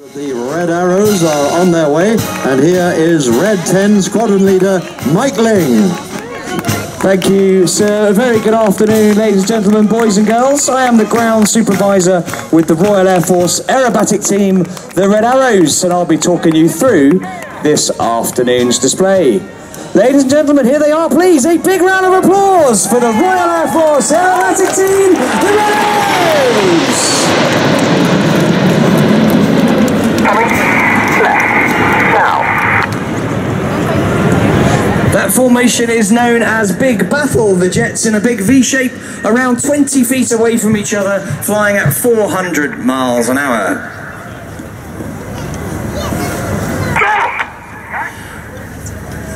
The Red Arrows are on their way, and here is Red 10 Squadron Leader Mike Ling. Thank you, sir. A very good afternoon, ladies and gentlemen, boys and girls. I am the ground supervisor with the Royal Air Force aerobatic team, the Red Arrows, and I'll be talking you through this afternoon's display. Ladies and gentlemen, here they are, please. A big round of applause for the Royal Air Force aerobatic team, the Red Arrows. That formation is known as Big Battle. The jets in a big V shape, around 20 feet away from each other, flying at 400 miles an hour.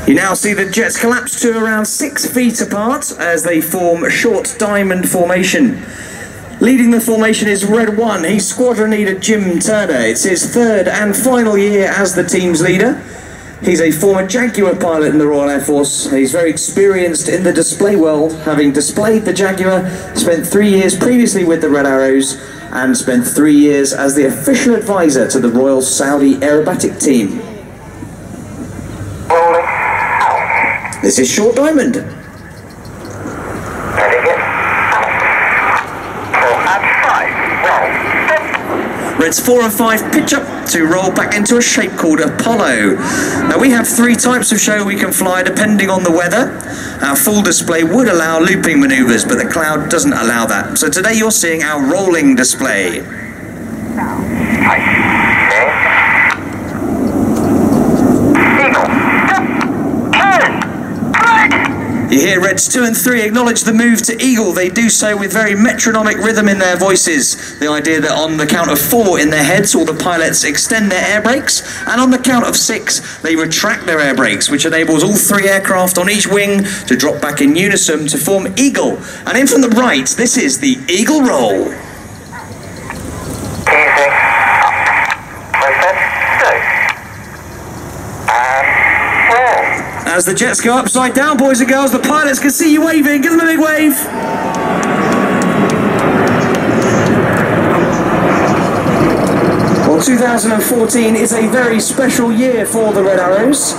You now see the jets collapse to around 6 feet apart as they form a short diamond formation. Leading the formation is Red 1. He's squadron leader Jim Turner. It's his third and final year as the team's leader. He's a former Jaguar pilot in the Royal Air Force. He's very experienced in the display world, having displayed the Jaguar, spent 3 years previously with the Red Arrows, and spent 3 years as the official advisor to the Royal Saudi aerobatic team. This is Short Diamond. Red's 4 and 5 pitch up to roll back into a shape called Apollo. Now we have 3 types of show we can fly depending on the weather. Our full display would allow looping maneuvers, but the cloud doesn't allow that. So today you're seeing our rolling display. You hear Reds 2 and 3 acknowledge the move to Eagle. They do so with very metronomic rhythm in their voices. The idea that on the count of 4 in their heads, all the pilots extend their air brakes, and on the count of 6, they retract their air brakes, which enables all 3 aircraft on each wing to drop back in unison to form Eagle. And in from the right, this is the Eagle Roll. As the jets go upside down, boys and girls, the pilots can see you waving. Give them a big wave. Well, 2014 is a very special year for the Red Arrows.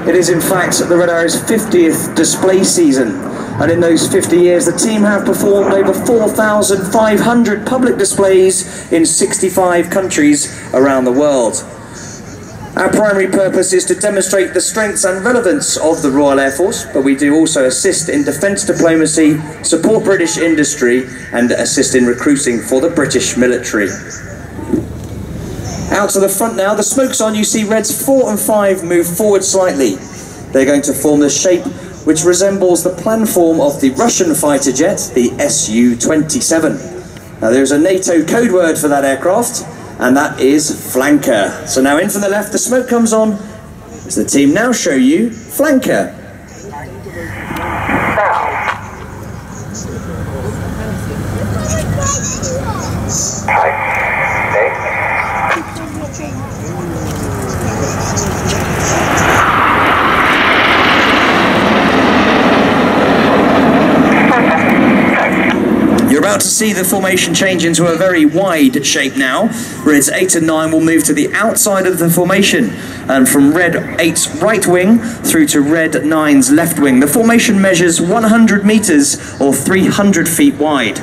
It is, in fact, the Red Arrows' 50th display season. And in those 50 years, the team have performed over 4,500 public displays in 65 countries around the world. Our primary purpose is to demonstrate the strengths and relevance of the Royal Air Force, but we do also assist in defence diplomacy, support British industry, and assist in recruiting for the British military. Out to the front now, the smoke's on. You see Reds 4 and 5 move forward slightly. They're going to form the shape which resembles the planform of the Russian fighter jet, the Su-27. Now there's a NATO code word for that aircraft, and that is flanker. So now in from the left, the smoke comes on, as the team now show you flanker. You're about to see the formation change into a very wide shape now. Reds 8 and 9 will move to the outside of the formation, and from Red 8's right wing through to Red 9's left wing. The formation measures 100 meters or 300 feet wide.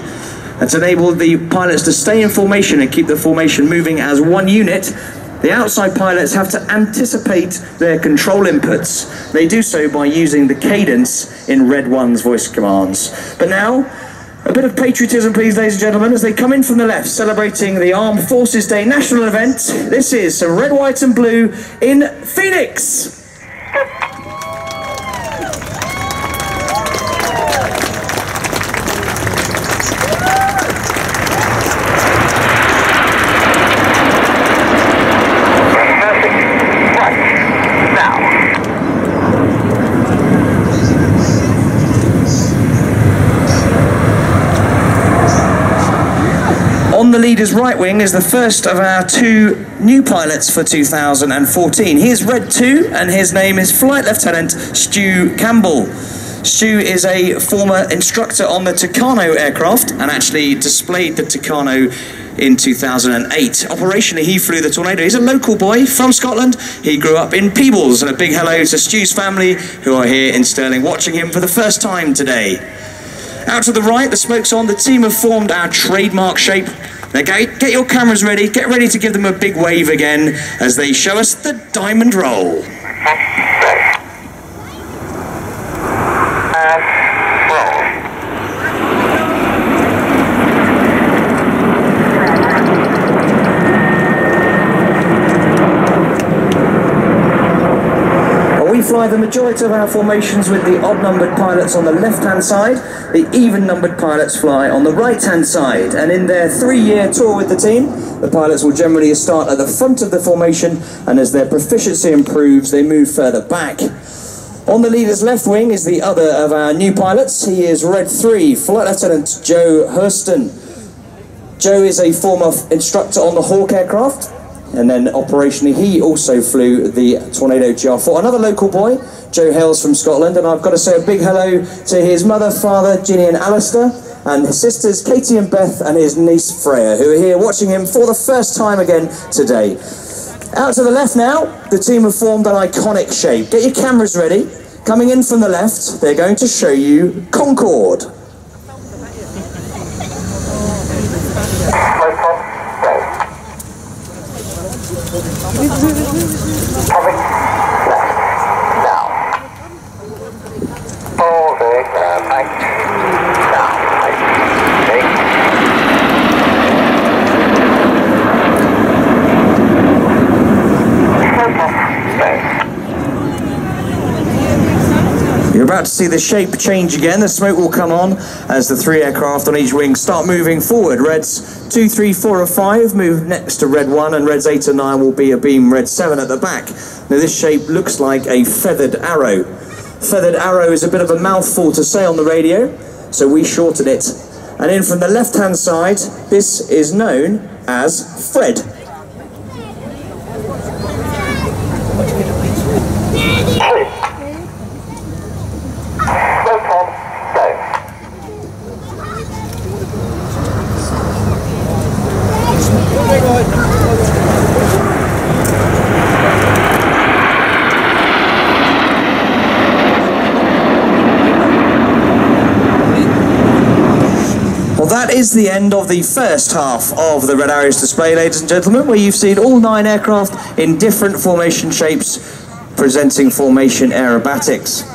And to enable the pilots to stay in formation and keep the formation moving as one unit, the outside pilots have to anticipate their control inputs. They do so by using the cadence in Red 1's voice commands. But now, a bit of patriotism, please, ladies and gentlemen, as they come in from the left, celebrating the Armed Forces Day national event. This is some red, white and blue in Phoenix. On the leader's right wing is the first of our 2 new pilots for 2014. Here's Red 2, and his name is Flight Lieutenant Stu Campbell. Stu is a former instructor on the Tucano aircraft and actually displayed the Tucano in 2008. Operationally, he flew the Tornado. He's a local boy from Scotland. He grew up in Peebles, and a big hello to Stu's family who are here in Stirling watching him for the first time today. Out to the right, the smoke's on. The team have formed our trademark shape. Now get your cameras ready. Get ready to give them a big wave again as they show us the diamond roll. We fly the majority of our formations with the odd-numbered pilots on the left-hand side. The even-numbered pilots fly on the right-hand side. And in their 3-year tour with the team, the pilots will generally start at the front of the formation, and as their proficiency improves, they move further back. On the leader's left wing is the other of our new pilots. He is Red 3, Flight Lieutenant Joe Hurston. Joe is a former instructor on the Hawk aircraft. And then operationally, he also flew the Tornado GR4. Another local boy, Joe hails from Scotland, and I've got to say a big hello to his mother, father, Ginny and Alistair, and his sisters, Katie and Beth, and his niece, Freya, who are here watching him for the first time again today. Out to the left now, the team have formed an iconic shape. Get your cameras ready. Coming in from the left, they're going to show you Concorde. Coming left now. Holding right now. You're about to see the shape change again. The smoke will come on as the 3 aircraft on each wing start moving forward. Reds 2, 3, 4 or 5 move next to Red 1, and Reds 8 and 9 will be a beam Red 7 at the back. Now this shape looks like a feathered arrow. Feathered arrow is a bit of a mouthful to say on the radio, so we shorten it. And in from the left-hand side, this is known as Fred. Well, that is the end of the first half of the Red Arrows display, ladies and gentlemen, where you've seen all 9 aircraft in different formation shapes, presenting formation aerobatics.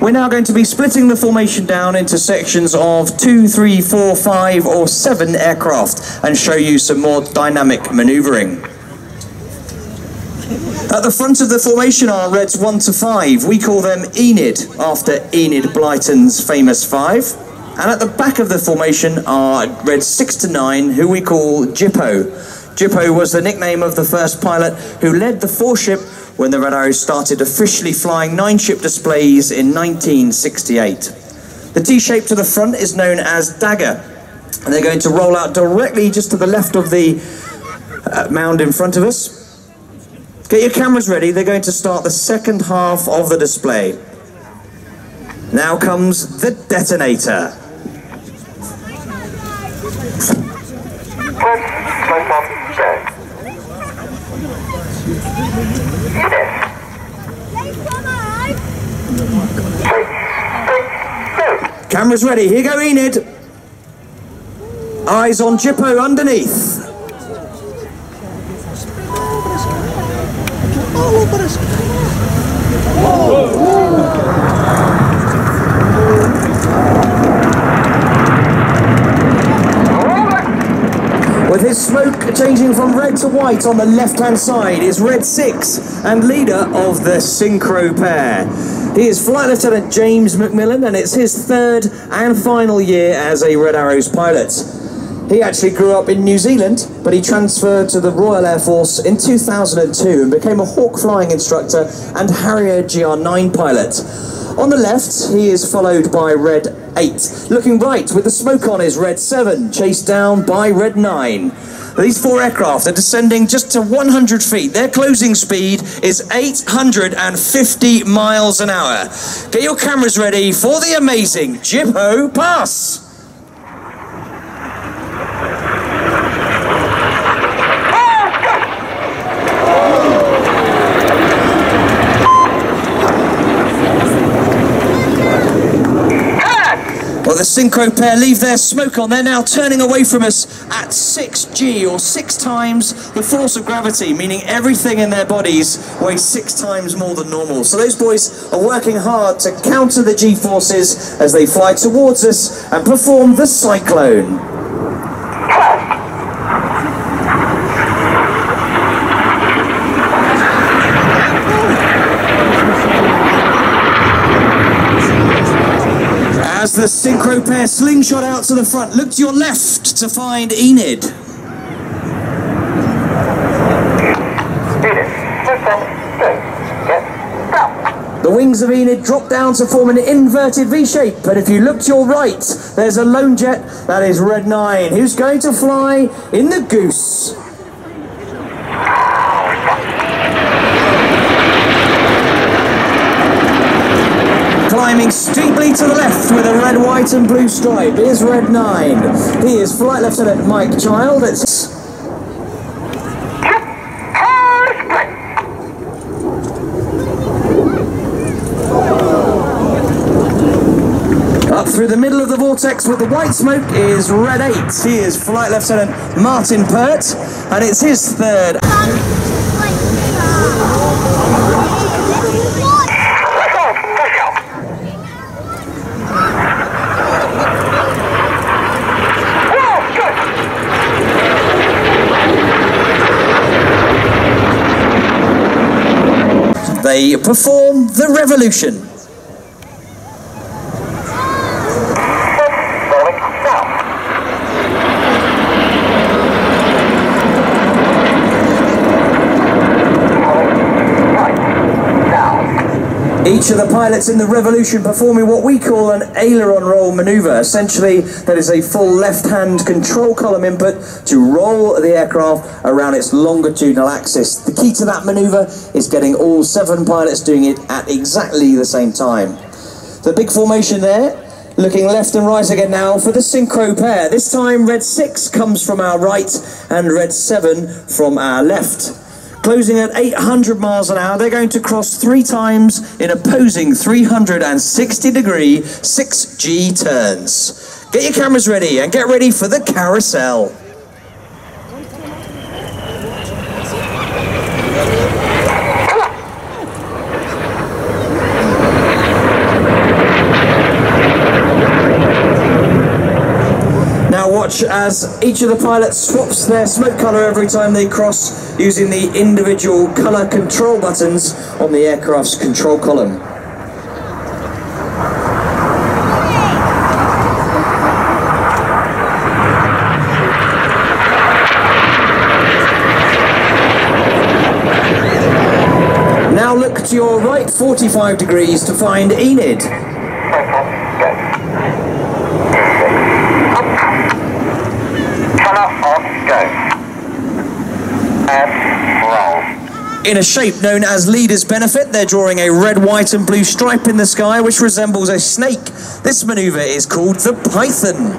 We're now going to be splitting the formation down into sections of 2, 3, 4, 5 or 7 aircraft and show you some more dynamic manoeuvring. At the front of the formation are Reds 1 to 5. We call them Enid, after Enid Blyton's famous 5. And at the back of the formation are Reds 6 to 9, who we call Jippo. Jippo was the nickname of the first pilot who led the 4-ship when the Red Arrows started officially flying 9-ship displays in 1968. The T-shape to the front is known as Dagger, and they're going to roll out directly just to the left of the mound in front of us. Get your cameras ready, they're going to start the second half of the display. Now comes the detonator. Cameras ready, here go Enid. Eyes on Jippo underneath. With his smoke changing from red to white on the left-hand side is Red 6 and leader of the Synchro pair. He is Flight Lieutenant James McMillan, and it's his 3rd and final year as a Red Arrows pilot. He actually grew up in New Zealand, but he transferred to the Royal Air Force in 2002 and became a Hawk flying instructor and Harrier GR9 pilot. On the left, he is followed by Red 8. Looking right with the smoke on is Red 7, chased down by Red 9. These 4 aircraft are descending just to 100 feet. Their closing speed is 850 miles an hour. Get your cameras ready for the amazing Jippo pass. synchro pair leave their smoke on. They're now turning away from us at 6G, or 6 times the force of gravity, meaning everything in their bodies weighs 6 times more than normal. So those boys are working hard to counter the G-forces as they fly towards us and perform the cyclone. As the synchro pair slingshot out to the front, look to your left to find Enid. The wings of Enid drop down to form an inverted V shape, but if you look to your right, there's a lone jet, that is Red 9, who's going to fly in the Goose. Climbing steeply to the left with a red, white and blue stripe is Red 9. He is Flight Lieutenant Mike Child. It's up through the middle of the vortex with the white smoke is Red 8. He is Flight Lieutenant Martin Pert, and it's his third. They perform the revolution. Each of the pilots in the revolution performing what we call an aileron roll maneuver. Essentially, that is a full left-hand control column input to roll the aircraft around its longitudinal axis. The key to that maneuver is getting all 7 pilots doing it at exactly the same time. The big formation there, looking left and right again now for the synchro pair. This time Red 6 comes from our right and Red 7 from our left. Closing at 800 miles an hour, they're going to cross 3 times in opposing 360-degree 6G turns. Get your cameras ready and get ready for the carousel. Now watch as each of the pilots swaps their smoke colour every time they cross using the individual colour control buttons on the aircraft's control column. Now look to your right 45 degrees to find Enid. In a shape known as Leader's Benefit, they're drawing a red, white and blue stripe in the sky which resembles a snake. This manoeuvre is called the Python.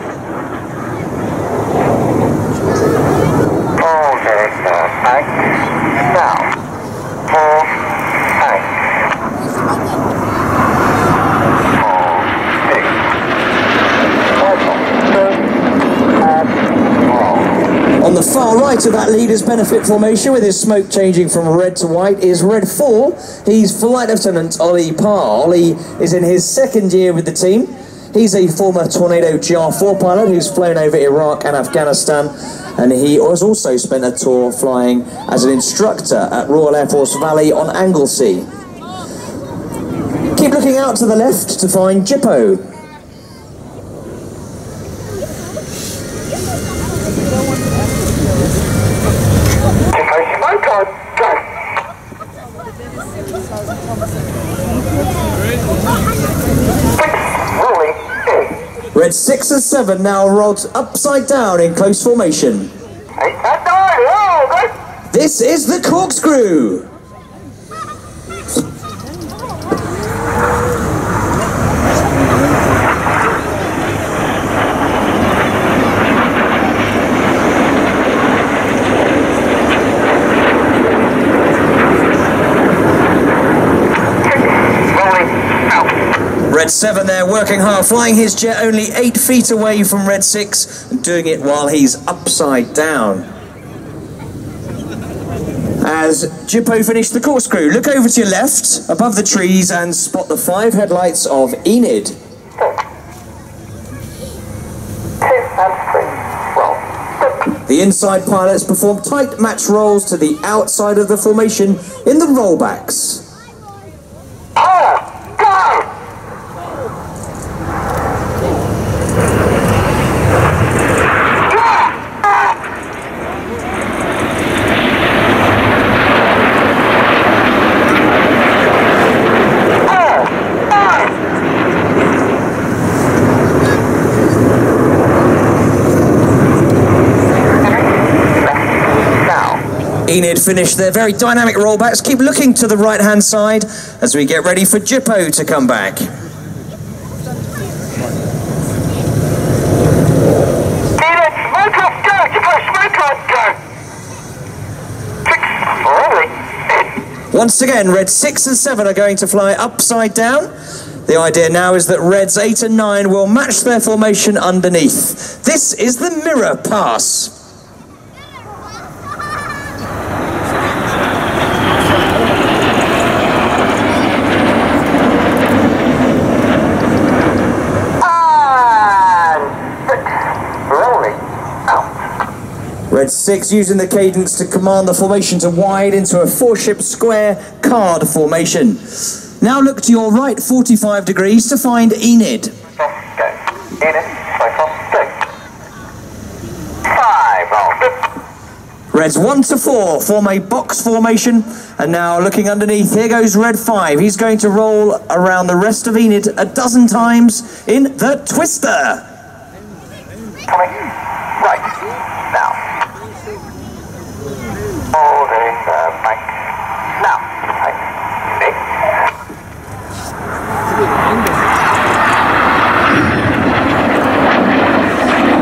On the far right of that Leader's Benefit formation, with his smoke changing from red to white, is Red 4. He's Flight Lieutenant Ollie Parr. Ollie is in his 2nd year with the team. He's a former Tornado GR4 pilot who's flown over Iraq and Afghanistan, and he has also spent a tour flying as an instructor at Royal Air Force Valley on Anglesey. Keep looking out to the left to find Jippo. Red 6 and 7 now rolled upside down in close formation. This is the corkscrew. Red Red 7 there, working hard, flying his jet only 8 feet away from Red 6, and doing it while he's upside down. As Jippo finished the corkscrew, look over to your left, above the trees, and spot the 5 headlights of Enid. 2 and 3. Roll. The inside pilots perform tight match rolls to the outside of the formation in the rollbacks. Go! Enid finished their very dynamic rollbacks. Keep looking to the right-hand side as we get ready for Jippo to come back. Enid, smoke off, go! Jippo, smoke off, go! Once again, Red 6 and 7 are going to fly upside down. The idea now is that Reds 8 and 9 will match their formation underneath. This is the mirror pass. Red 6 using the cadence to command the formation to wide into a 4-ship square card formation. Now look to your right 45 degrees to find Enid. Enid, smoke off, go. 5, roll. Reds 1 to 4 form a box formation, and now looking underneath, here goes Red 5. He's going to roll around the rest of Enid a dozen times in the twister. Coming. Right. Now. Holding the bank. Now.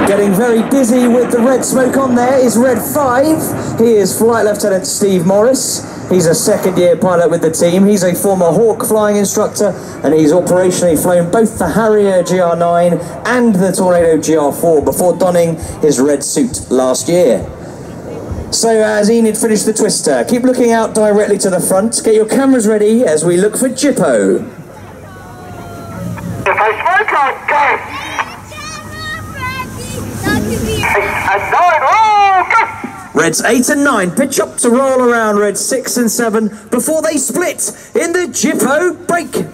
Getting very busy with the red smoke on there is Red 5. He is Flight Lieutenant Steve Morris. He's a second-year pilot with the team. He's a former Hawk flying instructor, and he's operationally flown both the Harrier GR9 and the Tornado GR4 before donning his red suit last year. So as Enid finished the twister, keep looking out directly to the front. Get your cameras ready as we look for Jippo. Jippo, smoke on, go! 8 and 9, roll, go! Reds 8 and 9 pitch up to roll around Reds 6 and 7 before they split in the Jippo break.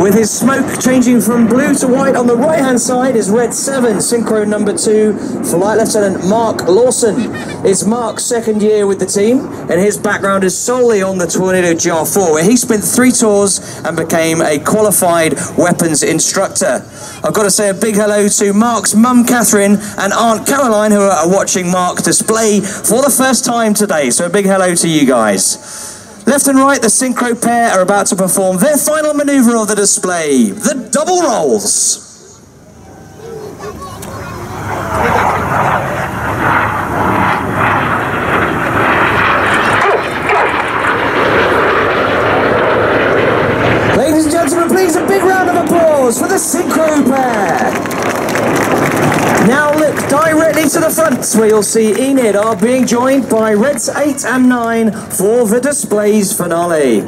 With his smoke changing from blue to white on the right-hand side is Red 7, synchro number 2, Flight Lieutenant Mark Lawson. It's Mark's second year with the team, and his background is solely on the Tornado GR4, where he spent 3 tours and became a qualified weapons instructor. I've got to say a big hello to Mark's mum Catherine and Aunt Caroline, who are watching Mark display for the first time today, so a big hello to you guys. Left and right, the synchro pair are about to perform their final maneuver of the display, the double rolls. Ladies and gentlemen, please a big round of applause for the synchro pair. Now look directly to the front, where you'll see Enid are being joined by Reds 8 and 9 for the display's finale.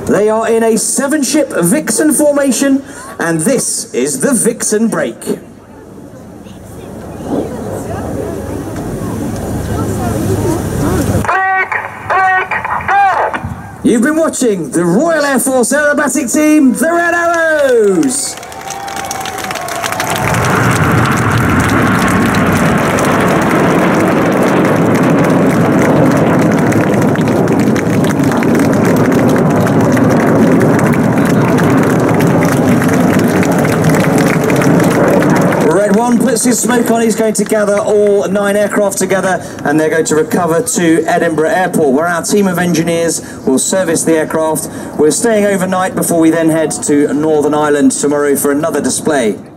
They are in a 7-ship Vixen formation, and this is the Vixen break. You've been watching the Royal Air Force Aerobatic Team, the Red Arrows! Red 1, puts his smoke on, he's going to gather all 9 aircraft together and they're going to recover to Edinburgh Airport, where our team of engineers will service the aircraft. We're staying overnight before we then head to Northern Ireland tomorrow for another display.